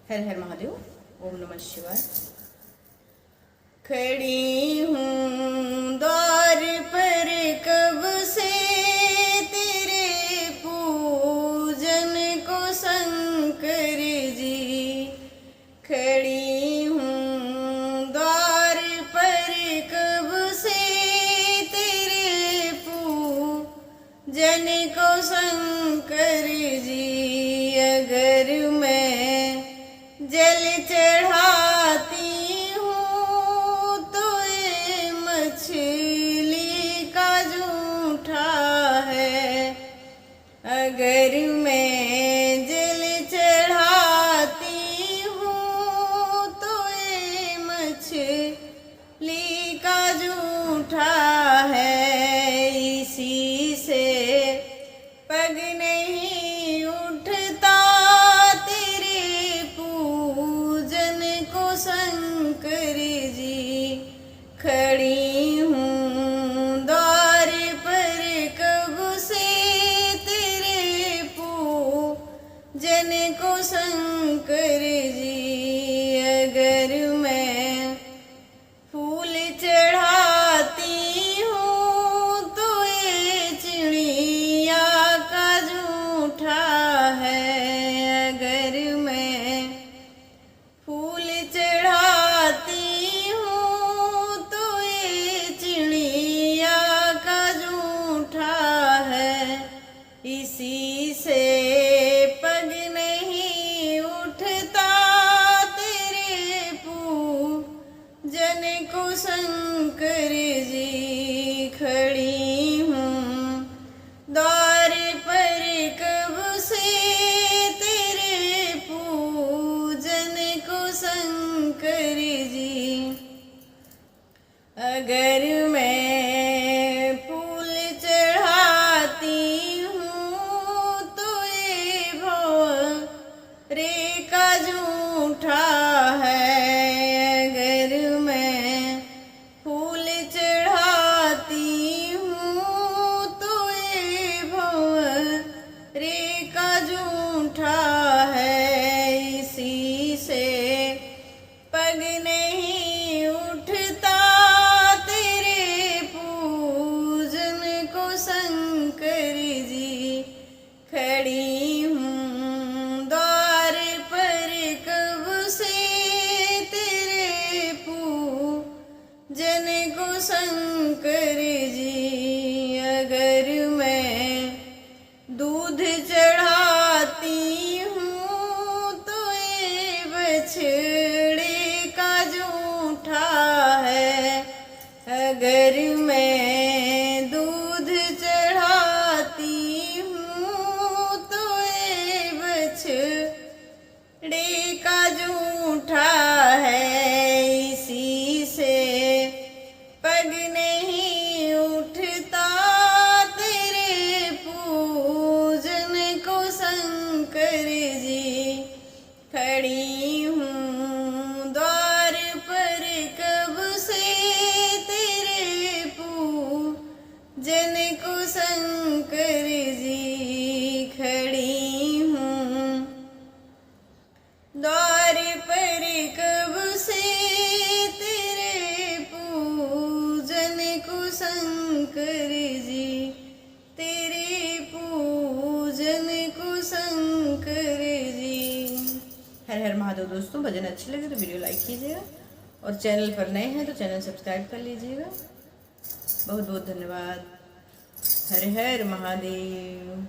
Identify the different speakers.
Speaker 1: हर हर महादेव। ओम नमः शिवाय। खड़ी हूँ द्वार पर कब से तेरे पूजन को शंकर जी। खड़ी हूँ द्वार पर कब से तेरे पूजन को शंकर जी। अगर मैं जल चढ़ाती हूँ तो ये मछली का जूठा है। अगर मैं जल चढ़ाती हूँ तो ये मछली का जूठा है। इसी से पग नहीं उठता तेरे पूजन को शंकर जी। खड़ी हूँ द्वार पर कब से तेरे पूजन को शंकर जी। अगर मैं फूल चढ़ाती हूँ तो ये चिड़िया का जूठा है। अगर मैं फूल चढ़ाती हूँ तो ये चिड़िया का जूठा है। इसी से पग नहीं उठता तेरे पूजन को शंकर जी। खड़ी हूँ द्वार पर कब से तेरे पूजन को शंकर जी। अगर मैं फूल चढ़ाती हूँ तो ये भंवरे का जूठा है। अगर मैं फूल चढ़ाती हूँ तो ये भंवरे का जूठा है। इसी से पग नहीं उठता तेरे पूजन को शंकर जी। खड़ी हूँ द्वार पर कब से तेरे पूजन को शंकर जी। अगर मैं दूध चढ़ाती हूँ तो ये बछड़े का जूठा है। अगर मैं दूध चढ़ाती हूँ तो ये बछड़े का जूठा है। इसी से पग नहीं उठता तेरे पूजन को शंकर जी। खड़ी हूँ द्वार पर कब से तेरे पूजन को शंकर जी। खड़ी हूँ द्वार पर कब से तेरे पूजन को शंकर जी। तेरे पूजन को शंकर जी। हर हर महादेव। दोस्तों भजन अच्छे लगे तो वीडियो लाइक कीजिएगा और चैनल पर नए हैं तो चैनल सब्सक्राइब कर लीजिएगा। बहुत बहुत धन्यवाद। हर हर महादेव।